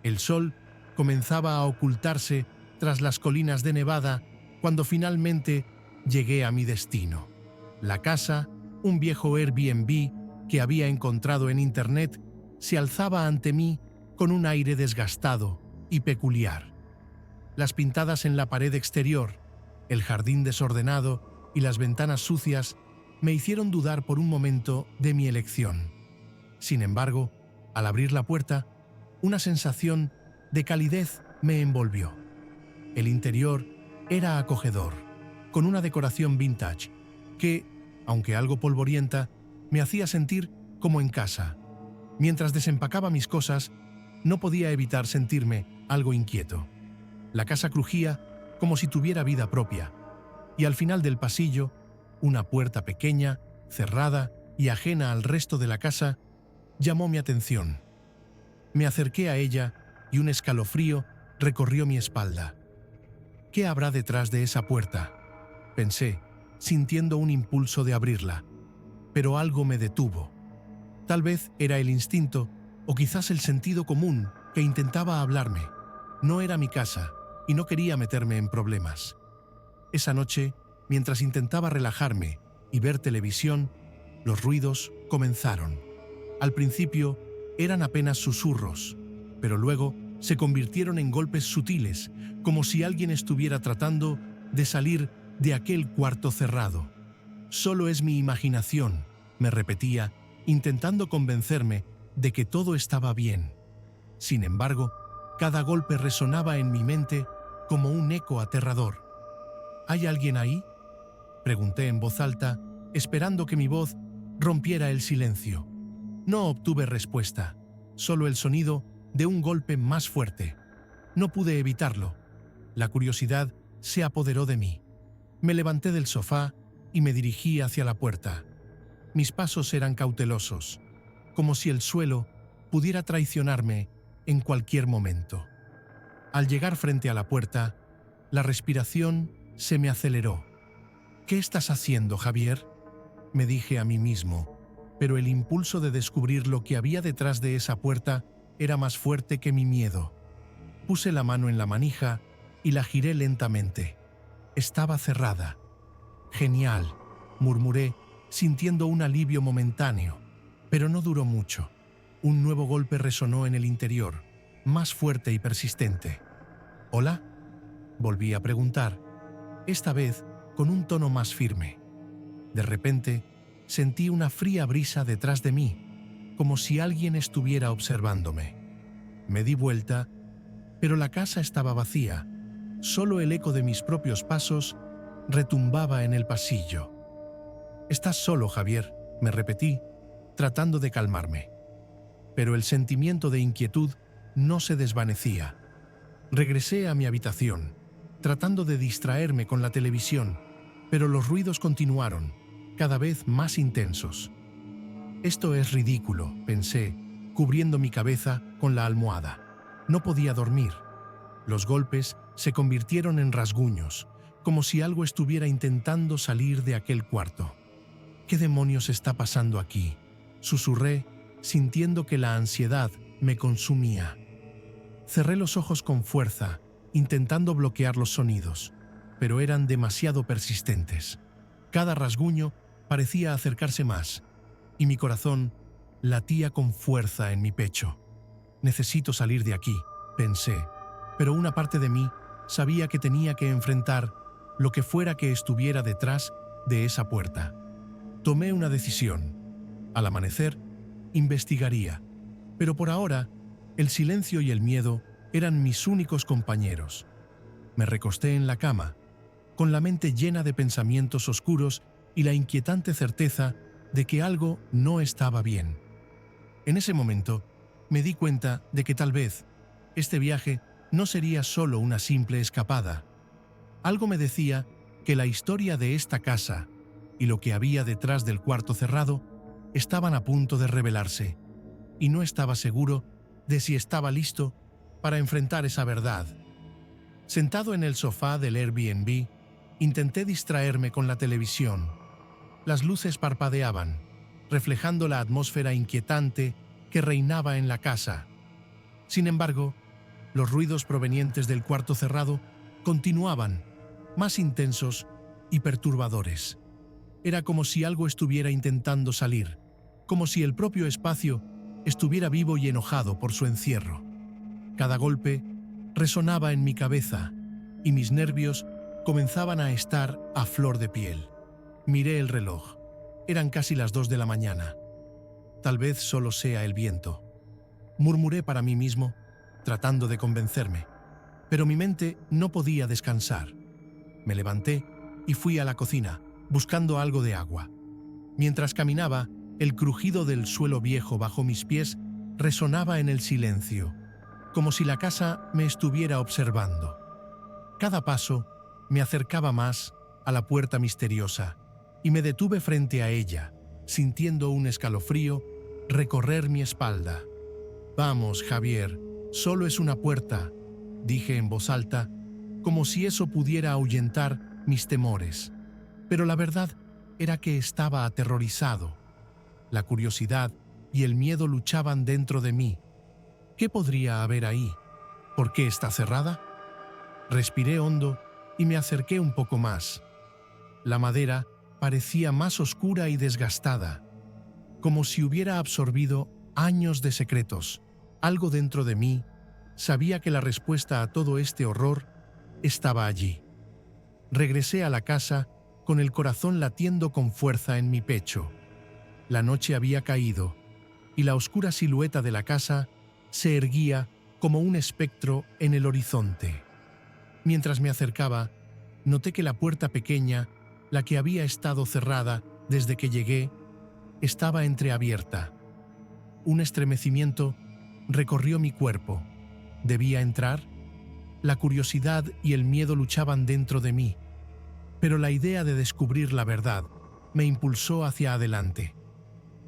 El sol comenzaba a ocultarse tras las colinas de Nevada cuando finalmente llegué a mi destino. La casa, un viejo Airbnb que había encontrado en internet, se alzaba ante mí con un aire desgastado y peculiar. Las pintadas en la pared exterior, el jardín desordenado y las ventanas sucias me hicieron dudar por un momento de mi elección. Sin embargo, al abrir la puerta, una sensación de calidez me envolvió. El interior era acogedor, con una decoración vintage que, aunque algo polvorienta, me hacía sentir como en casa. Mientras desempacaba mis cosas, no podía evitar sentirme algo inquieto. La casa crujía como si tuviera vida propia, y al final del pasillo, una puerta pequeña, cerrada y ajena al resto de la casa, llamó mi atención. Me acerqué a ella y un escalofrío recorrió mi espalda. ¿Qué habrá detrás de esa puerta?, pensé, sintiendo un impulso de abrirla, pero algo me detuvo. Tal vez era el instinto o quizás el sentido común que intentaba hablarme. No era mi casa y no quería meterme en problemas. Esa noche, mientras intentaba relajarme y ver televisión, los ruidos comenzaron. Al principio eran apenas susurros, pero luego se convirtieron en golpes sutiles, como si alguien estuviera tratando de salir de aquel cuarto cerrado. Solo es mi imaginación, me repetía, intentando convencerme de que todo estaba bien. Sin embargo, cada golpe resonaba en mi mente como un eco aterrador. ¿Hay alguien ahí?, pregunté en voz alta, esperando que mi voz rompiera el silencio. No obtuve respuesta, solo el sonido de un golpe más fuerte. No pude evitarlo. La curiosidad se apoderó de mí. Me levanté del sofá y me dirigí hacia la puerta. Mis pasos eran cautelosos, como si el suelo pudiera traicionarme en cualquier momento. Al llegar frente a la puerta, la respiración se me aceleró. ¿Qué estás haciendo, Javier?, me dije a mí mismo, pero el impulso de descubrir lo que había detrás de esa puerta era más fuerte que mi miedo. Puse la mano en la manija y la giré lentamente. Estaba cerrada. «Genial», murmuré, sintiendo un alivio momentáneo, pero no duró mucho. Un nuevo golpe resonó en el interior, más fuerte y persistente. «¿Hola?», volví a preguntar, esta vez con un tono más firme. De repente, sentí una fría brisa detrás de mí, como si alguien estuviera observándome. Me di vuelta, pero la casa estaba vacía. Solo el eco de mis propios pasos retumbaba en el pasillo. «Estás solo, Javier», me repetí, tratando de calmarme. Pero el sentimiento de inquietud no se desvanecía. Regresé a mi habitación, tratando de distraerme con la televisión, pero los ruidos continuaron, cada vez más intensos. «Esto es ridículo», pensé, cubriendo mi cabeza con la almohada. No podía dormir. Los golpes se convirtieron en rasguños, como si algo estuviera intentando salir de aquel cuarto. «¿Qué demonios está pasando aquí?», susurré, sintiendo que la ansiedad me consumía. Cerré los ojos con fuerza, intentando bloquear los sonidos, pero eran demasiado persistentes. Cada rasguño parecía acercarse más, y mi corazón latía con fuerza en mi pecho. «Necesito salir de aquí», pensé, pero una parte de mí sabía que tenía que enfrentar lo que fuera que estuviera detrás de esa puerta. Tomé una decisión. Al amanecer, investigaría, pero por ahora, el silencio y el miedo eran mis únicos compañeros. Me recosté en la cama, con la mente llena de pensamientos oscuros y la inquietante certeza de que algo no estaba bien. En ese momento, me di cuenta de que tal vez este viaje no sería solo una simple escapada. Algo me decía que la historia de esta casa y lo que había detrás del cuarto cerrado estaban a punto de revelarse, y no estaba seguro de si estaba listo para enfrentar esa verdad. Sentado en el sofá del Airbnb, intenté distraerme con la televisión. Las luces parpadeaban, reflejando la atmósfera inquietante que reinaba en la casa. Sin embargo, Los ruidos provenientes del cuarto cerrado continuaban, más intensos y perturbadores. Era como si algo estuviera intentando salir, como si el propio espacio estuviera vivo y enojado por su encierro. Cada golpe resonaba en mi cabeza y mis nervios comenzaban a estar a flor de piel. Miré el reloj. Eran casi las 2 de la mañana. Tal vez solo sea el viento. Murmuré para mí mismo, tratando de convencerme. Pero mi mente no podía descansar. Me levanté y fui a la cocina, buscando algo de agua. Mientras caminaba, el crujido del suelo viejo bajo mis pies resonaba en el silencio, como si la casa me estuviera observando. Cada paso me acercaba más a la puerta misteriosa y me detuve frente a ella, sintiendo un escalofrío recorrer mi espalda. «Vamos, Javier, solo es una puerta», dije en voz alta, como si eso pudiera ahuyentar mis temores. Pero la verdad era que estaba aterrorizado. La curiosidad y el miedo luchaban dentro de mí. ¿Qué podría haber ahí? ¿Por qué está cerrada? Respiré hondo y me acerqué un poco más. La madera parecía más oscura y desgastada, como si hubiera absorbido años de secretos. Algo dentro de mí sabía que la respuesta a todo este horror estaba allí. Regresé a la casa con el corazón latiendo con fuerza en mi pecho. La noche había caído y la oscura silueta de la casa se erguía como un espectro en el horizonte. Mientras me acercaba, noté que la puerta pequeña, la que había estado cerrada desde que llegué, estaba entreabierta. Un estremecimiento recorrió mi cuerpo. ¿Debía entrar? La curiosidad y el miedo luchaban dentro de mí, pero la idea de descubrir la verdad me impulsó hacia adelante.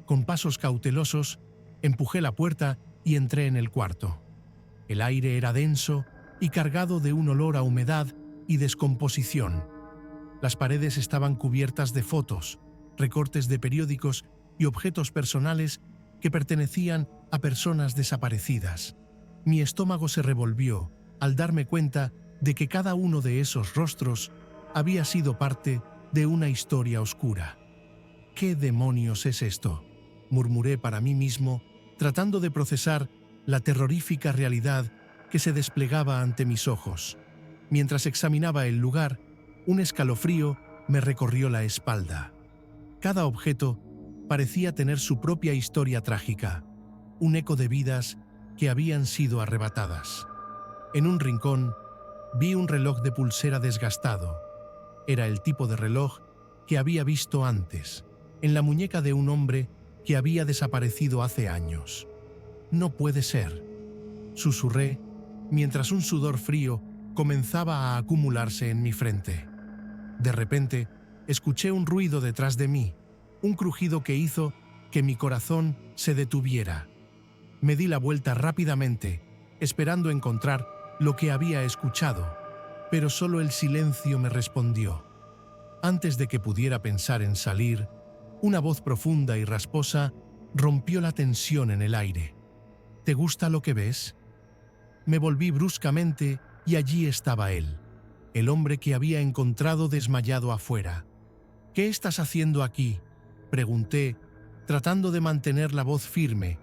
Con pasos cautelosos, empujé la puerta y entré en el cuarto. El aire era denso y cargado de un olor a humedad y descomposición. Las paredes estaban cubiertas de fotos, recortes de periódicos y objetos personales que pertenecían a personas desaparecidas. Mi estómago se revolvió al darme cuenta de que cada uno de esos rostros había sido parte de una historia oscura. ¿Qué demonios es esto?, murmuré para mí mismo, tratando de procesar la terrorífica realidad que se desplegaba ante mis ojos. Mientras examinaba el lugar, un escalofrío me recorrió la espalda. Cada objeto parecía tener su propia historia trágica, un eco de vidas que habían sido arrebatadas. En un rincón, vi un reloj de pulsera desgastado. Era el tipo de reloj que había visto antes, en la muñeca de un hombre que había desaparecido hace años. «No puede ser», susurré, mientras un sudor frío comenzaba a acumularse en mi frente. De repente, escuché un ruido detrás de mí, un crujido que hizo que mi corazón se detuviera. Me di la vuelta rápidamente, esperando encontrar lo que había escuchado, pero solo el silencio me respondió. Antes de que pudiera pensar en salir, una voz profunda y rasposa rompió la tensión en el aire. «¿Te gusta lo que ves?». Me volví bruscamente y allí estaba él, el hombre que había encontrado desmayado afuera. «¿Qué estás haciendo aquí?», pregunté, tratando de mantener la voz firme,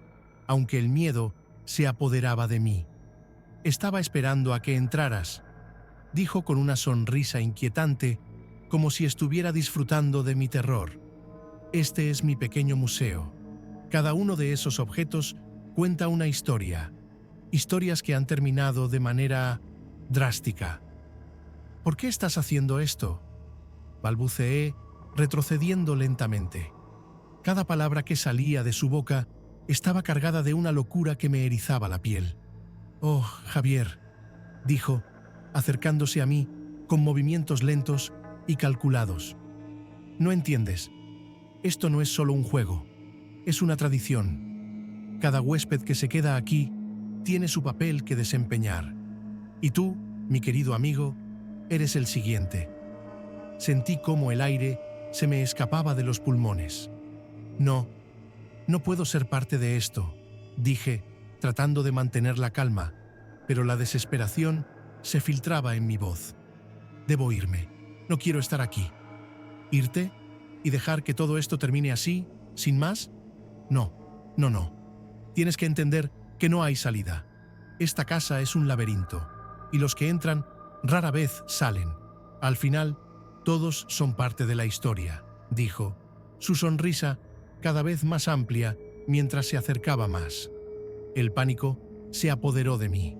aunque el miedo se apoderaba de mí. «Estaba esperando a que entraras», dijo con una sonrisa inquietante, como si estuviera disfrutando de mi terror. «Este es mi pequeño museo. Cada uno de esos objetos cuenta una historia, historias que han terminado de manera drástica». «¿Por qué estás haciendo esto?», balbuceé, retrocediendo lentamente. Cada palabra que salía de su boca estaba cargada de una locura que me erizaba la piel. «Oh, Javier», dijo, acercándose a mí con movimientos lentos y calculados. «No entiendes. Esto no es solo un juego, es una tradición. Cada huésped que se queda aquí tiene su papel que desempeñar. Y tú, mi querido amigo, eres el siguiente». Sentí cómo el aire se me escapaba de los pulmones. «No, no puedo ser parte de esto», dije, tratando de mantener la calma. pero la desesperación se filtraba en mi voz. Debo irme. No quiero estar aquí. ¿Irte? ¿Y dejar que todo esto termine así, sin más? No, no, no. Tienes que entender que no hay salida. Esta casa es un laberinto, y los que entran rara vez salen. Al final, todos son parte de la historia, dijo, su sonrisa cada vez más amplia mientras se acercaba más. El pánico se apoderó de mí.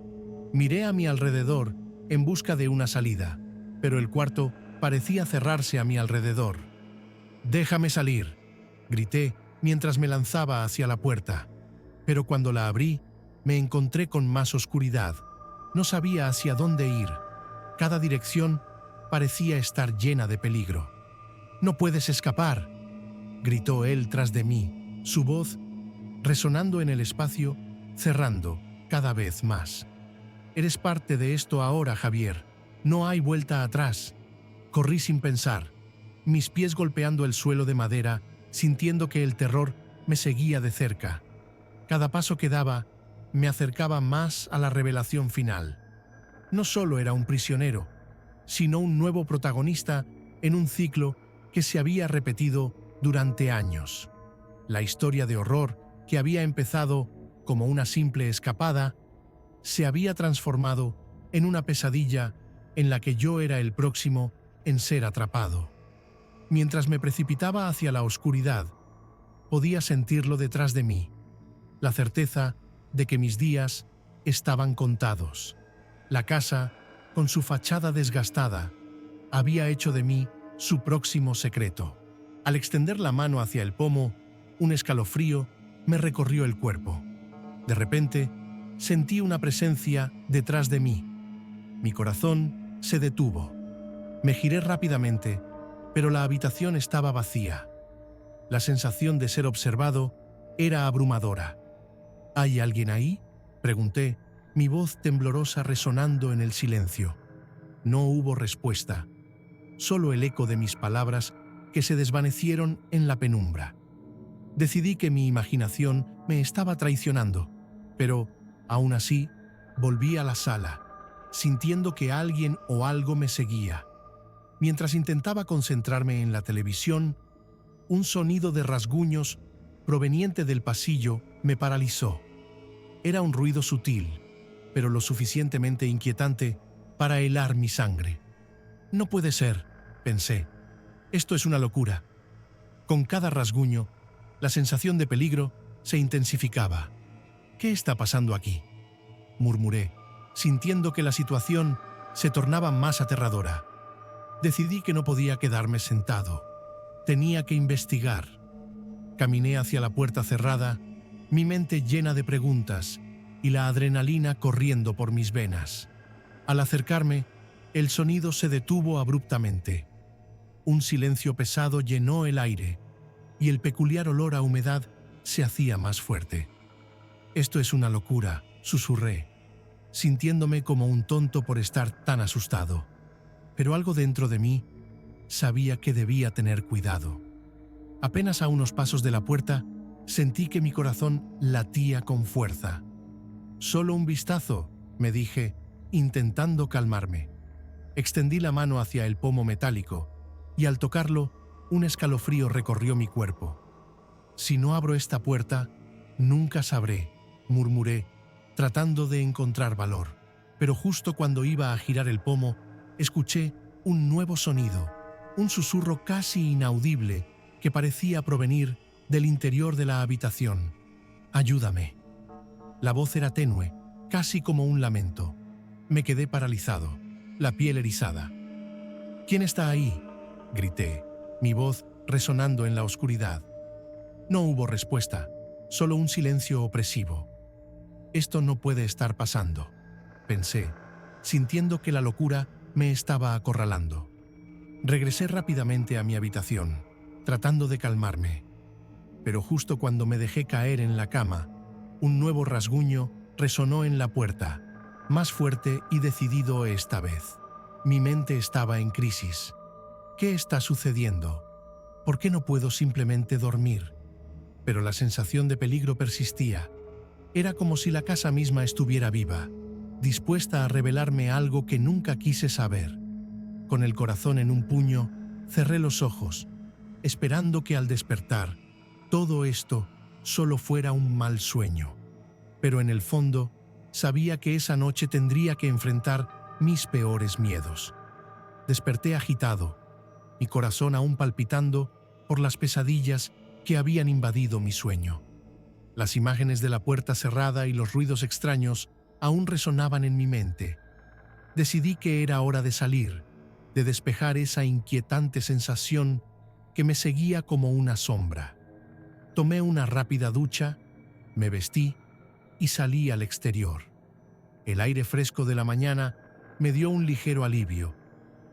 Miré a mi alrededor en busca de una salida, pero el cuarto parecía cerrarse a mi alrededor. «Déjame salir», grité mientras me lanzaba hacia la puerta. Pero cuando la abrí, me encontré con más oscuridad. No sabía hacia dónde ir. Cada dirección parecía estar llena de peligro. «No puedes escapar», gritó él tras de mí, su voz resonando en el espacio, cerrando cada vez más. «Eres parte de esto ahora, Javier. No hay vuelta atrás». Corrí sin pensar, mis pies golpeando el suelo de madera, sintiendo que el terror me seguía de cerca. Cada paso que daba me acercaba más a la revelación final. No solo era un prisionero, sino un nuevo protagonista en un ciclo que se había repetido durante años. La historia de horror que había empezado como una simple escapada se había transformado en una pesadilla en la que yo era el próximo en ser atrapado. Mientras me precipitaba hacia la oscuridad, podía sentirlo detrás de mí, la certeza de que mis días estaban contados. La casa, con su fachada desgastada, había hecho de mí su próximo secreto. Al extender la mano hacia el pomo, un escalofrío me recorrió el cuerpo. De repente, sentí una presencia detrás de mí. Mi corazón se detuvo. Me giré rápidamente, pero la habitación estaba vacía. La sensación de ser observado era abrumadora. ¿Hay alguien ahí?, pregunté, mi voz temblorosa resonando en el silencio. No hubo respuesta, solo el eco de mis palabras que se desvanecieron en la penumbra. Decidí que mi imaginación me estaba traicionando, pero, aún así, volví a la sala, sintiendo que alguien o algo me seguía. Mientras intentaba concentrarme en la televisión, un sonido de rasguños proveniente del pasillo me paralizó. Era un ruido sutil, pero lo suficientemente inquietante para helar mi sangre. No puede ser, pensé. Esto es una locura. Con cada rasguño, la sensación de peligro se intensificaba. ¿Qué está pasando aquí?, murmuré, sintiendo que la situación se tornaba más aterradora. Decidí que no podía quedarme sentado. Tenía que investigar. Caminé hacia la puerta cerrada, mi mente llena de preguntas y la adrenalina corriendo por mis venas. Al acercarme, el sonido se detuvo abruptamente. Un silencio pesado llenó el aire y el peculiar olor a humedad se hacía más fuerte. «Esto es una locura», susurré, sintiéndome como un tonto por estar tan asustado. Pero algo dentro de mí sabía que debía tener cuidado. Apenas a unos pasos de la puerta, sentí que mi corazón latía con fuerza. «Solo un vistazo», me dije, intentando calmarme. Extendí la mano hacia el pomo metálico, y al tocarlo, un escalofrío recorrió mi cuerpo. «Si no abro esta puerta, nunca sabré», murmuré, tratando de encontrar valor. Pero justo cuando iba a girar el pomo, escuché un nuevo sonido, un susurro casi inaudible que parecía provenir del interior de la habitación. «Ayúdame». La voz era tenue, casi como un lamento. Me quedé paralizado, la piel erizada. «¿Quién está ahí?», grité, mi voz resonando en la oscuridad. No hubo respuesta, solo un silencio opresivo. «Esto no puede estar pasando», pensé, sintiendo que la locura me estaba acorralando. Regresé rápidamente a mi habitación, tratando de calmarme. Pero justo cuando me dejé caer en la cama, un nuevo rasguño resonó en la puerta, más fuerte y decidido esta vez. Mi mente estaba en crisis. ¿Qué está sucediendo? ¿Por qué no puedo simplemente dormir? Pero la sensación de peligro persistía. Era como si la casa misma estuviera viva. dispuesta a revelarme algo que nunca quise saber. Con el corazón en un puño, cerré los ojos, esperando que al despertar, todo esto solo fuera un mal sueño. Pero en el fondo, sabía que esa noche tendría que enfrentar mis peores miedos. Desperté agitado, mi corazón aún palpitando por las pesadillas que habían invadido mi sueño. Las imágenes de la puerta cerrada y los ruidos extraños aún resonaban en mi mente. Decidí que era hora de salir, de despejar esa inquietante sensación que me seguía como una sombra. Tomé una rápida ducha, me vestí y salí al exterior. El aire fresco de la mañana me dio un ligero alivio,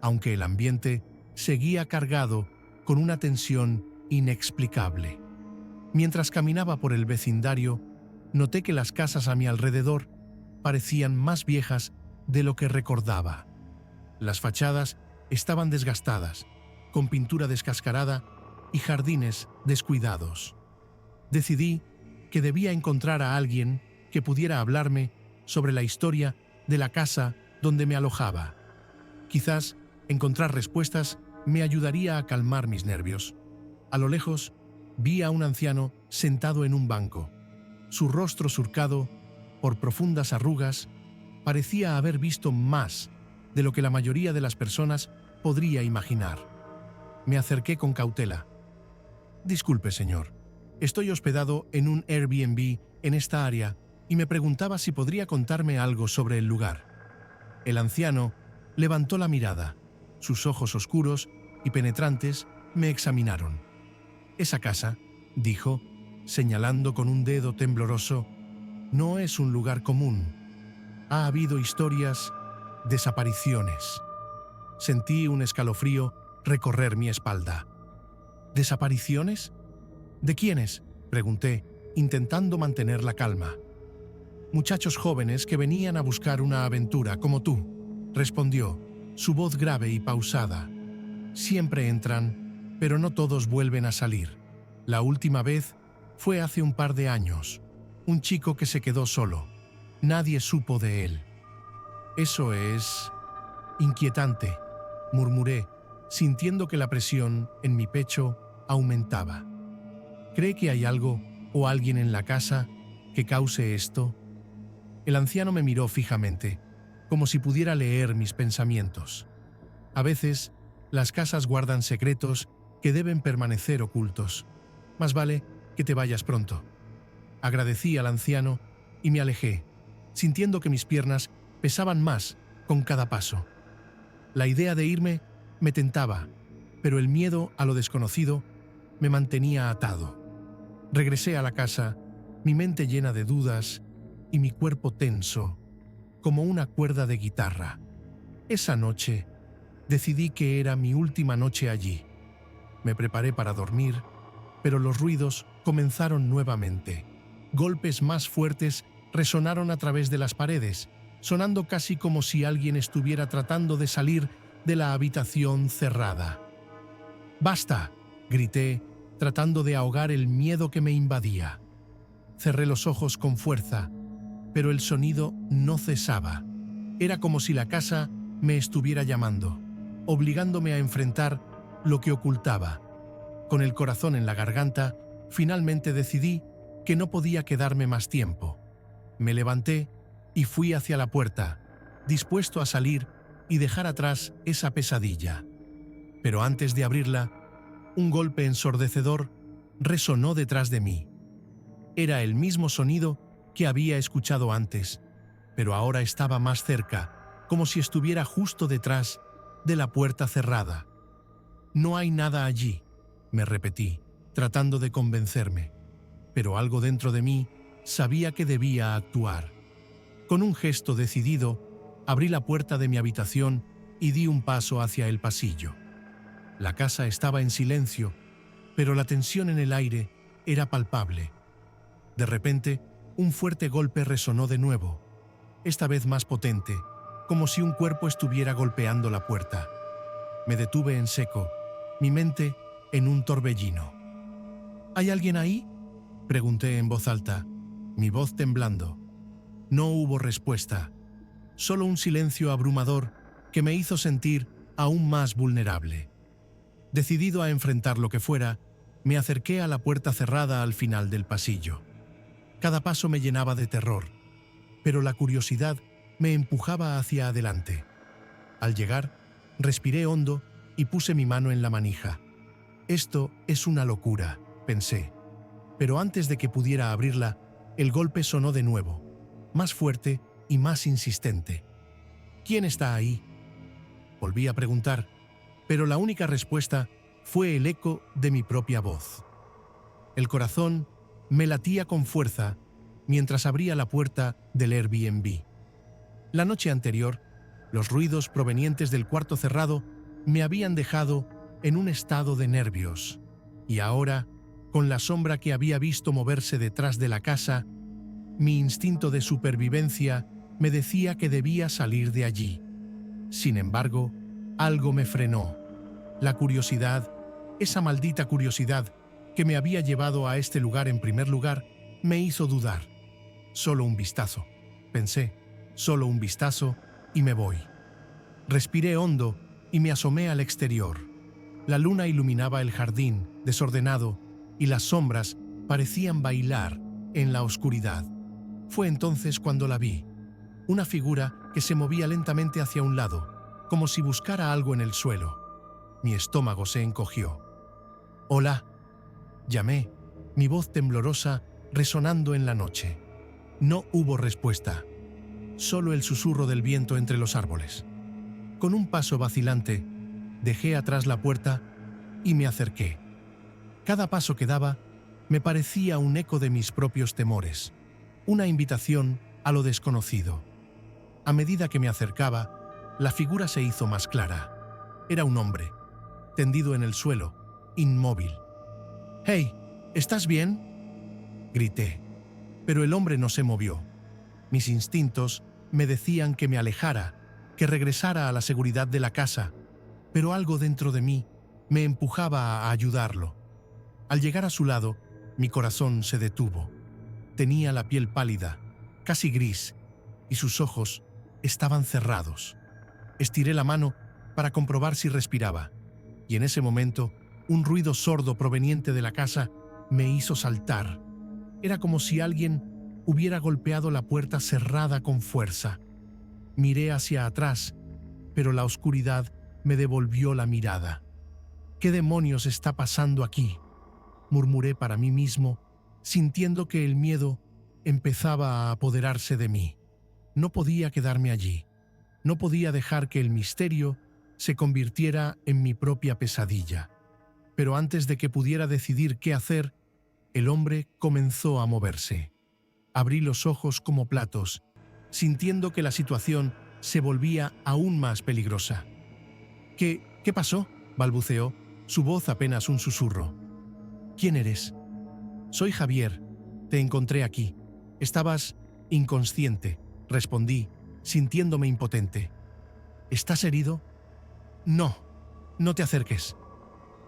aunque el ambiente seguía cargado con una tensión inexplicable. Mientras caminaba por el vecindario, noté que las casas a mi alrededor parecían más viejas de lo que recordaba. Las fachadas estaban desgastadas, con pintura descascarada y jardines descuidados. Decidí que debía encontrar a alguien que pudiera hablarme sobre la historia de la casa donde me alojaba. Quizás encontrar respuestas me ayudaría a calmar mis nervios. A lo lejos, vi a un anciano sentado en un banco. Su rostro surcado por profundas arrugas parecía haber visto más de lo que la mayoría de las personas podría imaginar. Me acerqué con cautela. «Disculpe, señor. Estoy hospedado en un Airbnb en esta área y me preguntaba si podría contarme algo sobre el lugar». El anciano levantó la mirada. Sus ojos oscuros y penetrantes me examinaron. «Esa casa», dijo, señalando con un dedo tembloroso, «no es un lugar común. Ha habido historias, desapariciones». Sentí un escalofrío recorrer mi espalda. ¿Desapariciones? ¿De quiénes?, pregunté, intentando mantener la calma. «Muchachos jóvenes que venían a buscar una aventura como tú», respondió, su voz grave y pausada. «Siempre entran, pero no todos vuelven a salir. La última vez fue hace un par de años. Un chico que se quedó solo. Nadie supo de él». «Eso es inquietante», murmuré, sintiendo que la presión en mi pecho aumentaba. «¿Cree que hay algo o alguien en la casa que cause esto?» El anciano me miró fijamente, como si pudiera leer mis pensamientos. A veces, las casas guardan secretos que deben permanecer ocultos. Más vale que te vayas pronto. Agradecí al anciano y me alejé, sintiendo que mis piernas pesaban más con cada paso. La idea de irme me tentaba, pero el miedo a lo desconocido me mantenía atado. Regresé a la casa, mi mente llena de dudas y mi cuerpo tenso, como una cuerda de guitarra. Esa noche, decidí que era mi última noche allí. Me preparé para dormir, pero los ruidos comenzaron nuevamente. Golpes más fuertes resonaron a través de las paredes, sonando casi como si alguien estuviera tratando de salir de la habitación cerrada. «¡Basta!», grité, tratando de ahogar el miedo que me invadía. Cerré los ojos con fuerza, pero el sonido no cesaba. Era como si la casa me estuviera llamando, obligándome a enfrentar lo que ocultaba. Con el corazón en la garganta, finalmente decidí que no podía quedarme más tiempo. Me levanté y fui hacia la puerta, dispuesto a salir y dejar atrás esa pesadilla. Pero antes de abrirla, un golpe ensordecedor resonó detrás de mí. Era el mismo sonido que había escuchado antes, pero ahora estaba más cerca, como si estuviera justo detrás de la puerta cerrada. «No hay nada allí», me repetí, tratando de convencerme, pero algo dentro de mí sabía que debía actuar. Con un gesto decidido, abrí la puerta de mi habitación y di un paso hacia el pasillo. La casa estaba en silencio, pero la tensión en el aire era palpable. De repente, un fuerte golpe resonó de nuevo, esta vez más potente, como si un cuerpo estuviera golpeando la puerta. Me detuve en seco, mi mente en un torbellino. «¿Hay alguien ahí?», pregunté en voz alta, mi voz temblando. No hubo respuesta, solo un silencio abrumador que me hizo sentir aún más vulnerable. Decidido a enfrentar lo que fuera, me acerqué a la puerta cerrada al final del pasillo. Cada paso me llenaba de terror, pero la curiosidad me empujaba hacia adelante. Al llegar, respiré hondo y puse mi mano en la manija. Esto es una locura, pensé. Pero antes de que pudiera abrirla, el golpe sonó de nuevo, más fuerte y más insistente. ¿Quién está ahí?, volví a preguntar, pero la única respuesta fue el eco de mi propia voz. El corazón me latía con fuerza mientras abría la puerta del Airbnb. La noche anterior, los ruidos provenientes del cuarto cerrado me habían dejado en un estado de nervios, y ahora, con la sombra que había visto moverse detrás de la casa, mi instinto de supervivencia me decía que debía salir de allí. Sin embargo, algo me frenó. La curiosidad, esa maldita curiosidad que me había llevado a este lugar en primer lugar, me hizo dudar. Solo un vistazo, pensé, solo un vistazo y me voy. Respiré hondo y me asomé al exterior. La luna iluminaba el jardín, desordenado, y las sombras parecían bailar en la oscuridad. Fue entonces cuando la vi. Una figura que se movía lentamente hacia un lado, como si buscara algo en el suelo. Mi estómago se encogió. «Hola», llamé, mi voz temblorosa resonando en la noche. No hubo respuesta, solo el susurro del viento entre los árboles. Con un paso vacilante, dejé atrás la puerta y me acerqué. Cada paso que daba me parecía un eco de mis propios temores, una invitación a lo desconocido. A medida que me acercaba, la figura se hizo más clara. Era un hombre, tendido en el suelo, inmóvil. «Hey, ¿estás bien?», grité, pero el hombre no se movió. Mis instintos me decían que me alejara, que regresara a la seguridad de la casa, pero algo dentro de mí me empujaba a ayudarlo. Al llegar a su lado, mi corazón se detuvo. Tenía la piel pálida, casi gris, y sus ojos estaban cerrados. Estiré la mano para comprobar si respiraba, y en ese momento, un ruido sordo proveniente de la casa me hizo saltar. Era como si alguien hubiera golpeado la puerta cerrada con fuerza. Miré hacia atrás, pero la oscuridad me devolvió la mirada. «¿Qué demonios está pasando aquí?», murmuré para mí mismo, sintiendo que el miedo empezaba a apoderarse de mí. No podía quedarme allí. No podía dejar que el misterio se convirtiera en mi propia pesadilla. Pero antes de que pudiera decidir qué hacer, el hombre comenzó a moverse. Abrí los ojos como platos, sintiendo que la situación se volvía aún más peligrosa. ¿Qué pasó?», balbuceó, su voz apenas un susurro. «¿Quién eres?». «Soy Javier. Te encontré aquí. Estabas inconsciente», respondí, sintiéndome impotente. «¿Estás herido?». «No, no te acerques»,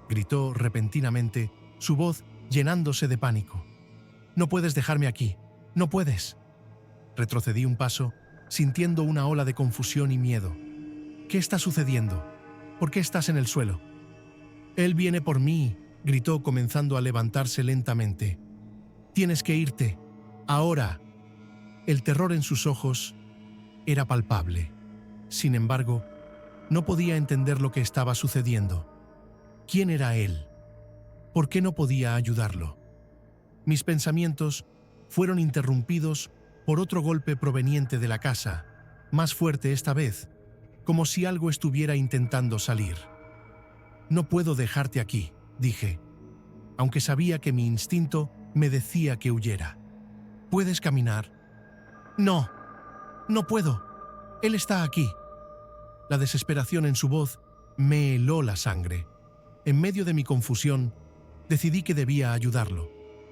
gritó repentinamente, su voz llenándose de pánico. «No puedes dejarme aquí. No puedes». Retrocedí un paso, sintiendo una ola de confusión y miedo. «¿Qué está sucediendo? ¿Por qué estás en el suelo?». «Él viene por mí», gritó comenzando a levantarse lentamente. «Tienes que irte. Ahora». El terror en sus ojos era palpable. Sin embargo, no podía entender lo que estaba sucediendo. ¿Quién era él? ¿Por qué no podía ayudarlo? Mis pensamientos fueron interrumpidos por otro golpe proveniente de la casa, más fuerte esta vez, como si algo estuviera intentando salir. «No puedo dejarte aquí», dije, aunque sabía que mi instinto me decía que huyera. «¿Puedes caminar?». «No, no puedo. Él está aquí». La desesperación en su voz me heló la sangre. En medio de mi confusión, decidí que debía ayudarlo,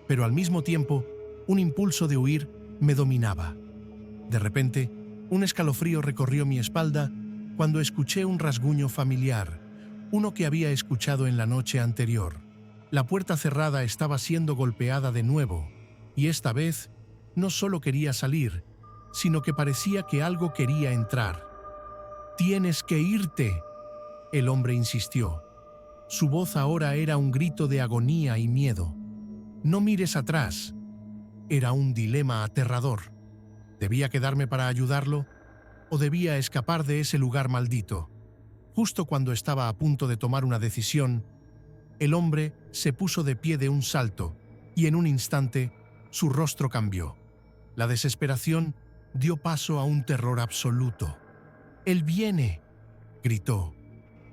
pero al mismo tiempo, un impulso de huir me dominaba. De repente, un escalofrío recorrió mi espalda cuando escuché un rasguño familiar, uno que había escuchado en la noche anterior. La puerta cerrada estaba siendo golpeada de nuevo, y esta vez no solo quería salir, sino que parecía que algo quería entrar. «Tienes que irte», el hombre insistió. Su voz ahora era un grito de agonía y miedo. «No mires atrás». Era un dilema aterrador. ¿Debía quedarme para ayudarlo o debía escapar de ese lugar maldito? Justo cuando estaba a punto de tomar una decisión, el hombre se puso de pie de un salto y en un instante su rostro cambió. La desesperación dio paso a un terror absoluto. «¡Él viene!», gritó,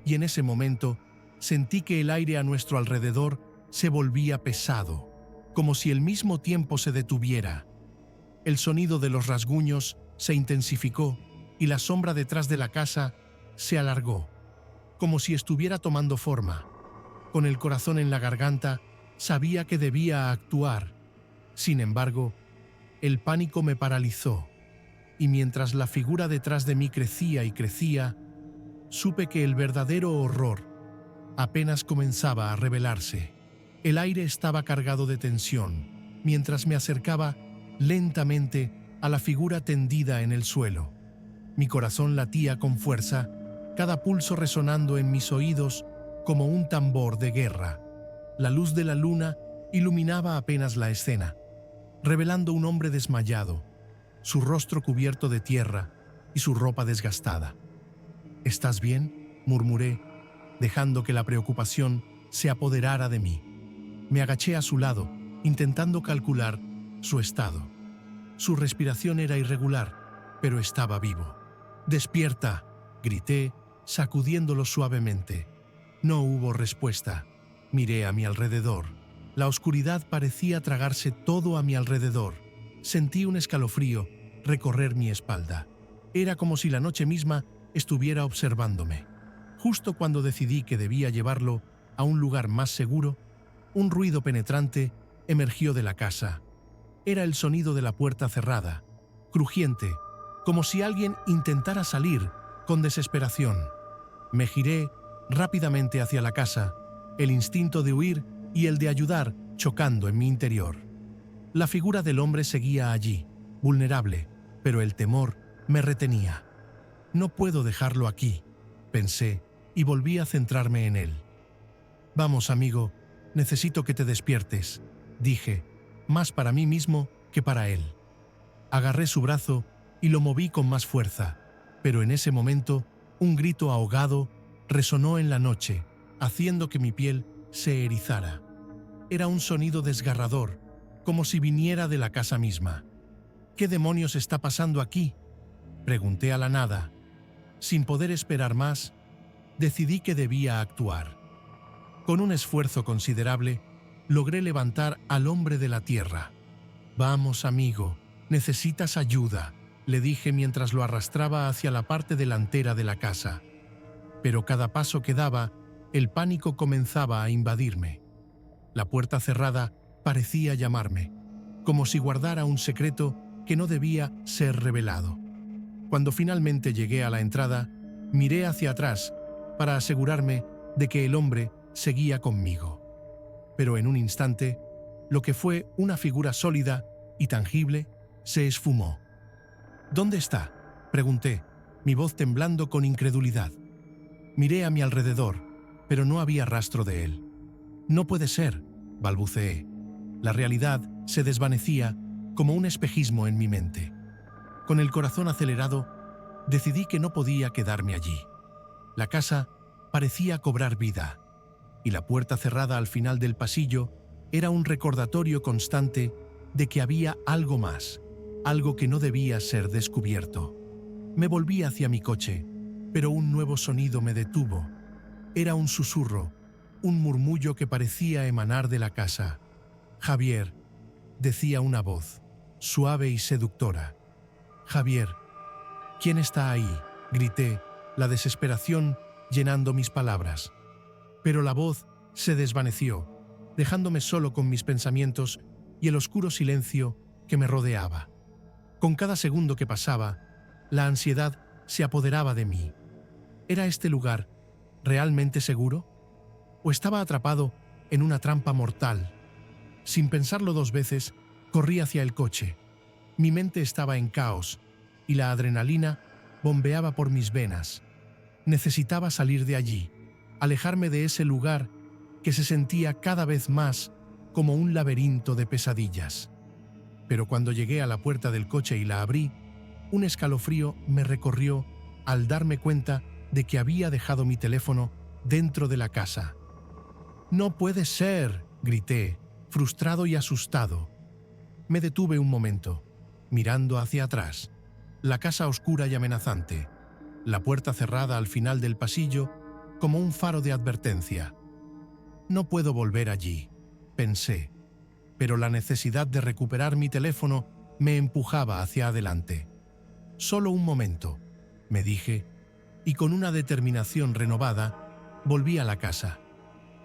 y en ese momento sentí que el aire a nuestro alrededor se volvía pesado, como si el mismo tiempo se detuviera. El sonido de los rasguños se intensificó y la sombra detrás de la casa se alargó, como si estuviera tomando forma. Con el corazón en la garganta, sabía que debía actuar. Sin embargo, el pánico me paralizó, y mientras la figura detrás de mí crecía y crecía, supe que el verdadero horror apenas comenzaba a revelarse. El aire estaba cargado de tensión, mientras me acercaba lentamente a la figura tendida en el suelo. Mi corazón latía con fuerza, cada pulso resonando en mis oídos como un tambor de guerra. La luz de la luna iluminaba apenas la escena, revelando un hombre desmayado, su rostro cubierto de tierra y su ropa desgastada. «¿Estás bien?», murmuré, dejando que la preocupación se apoderara de mí. Me agaché a su lado, intentando calcular su estado. Su respiración era irregular, pero estaba vivo. «¡Despierta!», grité, sacudiéndolo suavemente. No hubo respuesta. Miré a mi alrededor. La oscuridad parecía tragarse todo a mi alrededor. Sentí un escalofrío recorrer mi espalda. Era como si la noche misma estuviera observándome. Justo cuando decidí que debía llevarlo a un lugar más seguro, un ruido penetrante emergió de la casa. Era el sonido de la puerta cerrada, crujiente, como si alguien intentara salir con desesperación. Me giré rápidamente hacia la casa, el instinto de huir y el de ayudar chocando en mi interior. La figura del hombre seguía allí, vulnerable, pero el temor me retenía. «No puedo dejarlo aquí», pensé, y volví a centrarme en él. «Vamos, amigo, necesito que te despiertes», dije, más para mí mismo que para él. Agarré su brazo y lo moví con más fuerza, pero en ese momento un grito ahogado resonó en la noche, haciendo que mi piel se erizara. Era un sonido desgarrador, como si viniera de la casa misma. «¿Qué demonios está pasando aquí?», pregunté a la nada. Sin poder esperar más, decidí que debía actuar. Con un esfuerzo considerable, logré levantar al hombre de la tierra. «Vamos, amigo, necesitas ayuda», le dije mientras lo arrastraba hacia la parte delantera de la casa. Pero cada paso que daba, el pánico comenzaba a invadirme. La puerta cerrada parecía llamarme, como si guardara un secreto que no debía ser revelado. Cuando finalmente llegué a la entrada, miré hacia atrás para asegurarme de que el hombre seguía conmigo. Pero en un instante, lo que fue una figura sólida y tangible se esfumó. «¿Dónde está?», pregunté, mi voz temblando con incredulidad. Miré a mi alrededor, pero no había rastro de él. «No puede ser», balbuceé. La realidad se desvanecía como un espejismo en mi mente. Con el corazón acelerado, decidí que no podía quedarme allí. La casa parecía cobrar vida, y la puerta cerrada al final del pasillo era un recordatorio constante de que había algo más, algo que no debía ser descubierto. Me volví hacia mi coche, pero un nuevo sonido me detuvo. Era un susurro, un murmullo que parecía emanar de la casa. «Javier», decía una voz, suave y seductora. «Javier, ¿quién está ahí?», grité, la desesperación llenando mis palabras. Pero la voz se desvaneció, dejándome solo con mis pensamientos y el oscuro silencio que me rodeaba. Con cada segundo que pasaba, la ansiedad se apoderaba de mí. ¿Era este lugar realmente seguro? ¿O estaba atrapado en una trampa mortal? Sin pensarlo dos veces, corrí hacia el coche. Mi mente estaba en caos y la adrenalina bombeaba por mis venas. Necesitaba salir de allí, alejarme de ese lugar que se sentía cada vez más como un laberinto de pesadillas. Pero cuando llegué a la puerta del coche y la abrí, un escalofrío me recorrió al darme cuenta de que había dejado mi teléfono dentro de la casa. «¡No puede ser!», grité, frustrado y asustado. Me detuve un momento, mirando hacia atrás. La casa oscura y amenazante. La puerta cerrada al final del pasillo como un faro de advertencia. «No puedo volver allí», pensé, pero la necesidad de recuperar mi teléfono me empujaba hacia adelante. «Solo un momento», me dije, y con una determinación renovada, volví a la casa.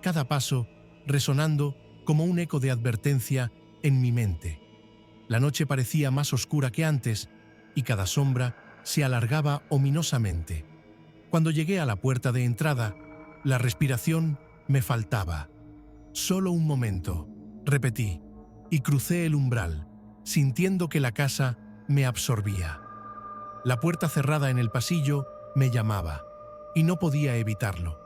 Cada paso resonando como un eco de advertencia en mi mente. La noche parecía más oscura que antes y cada sombra se alargaba ominosamente. Cuando llegué a la puerta de entrada, la respiración me faltaba. «Solo un momento», repetí, y crucé el umbral, sintiendo que la casa me absorbía. La puerta cerrada en el pasillo me llamaba, y no podía evitarlo.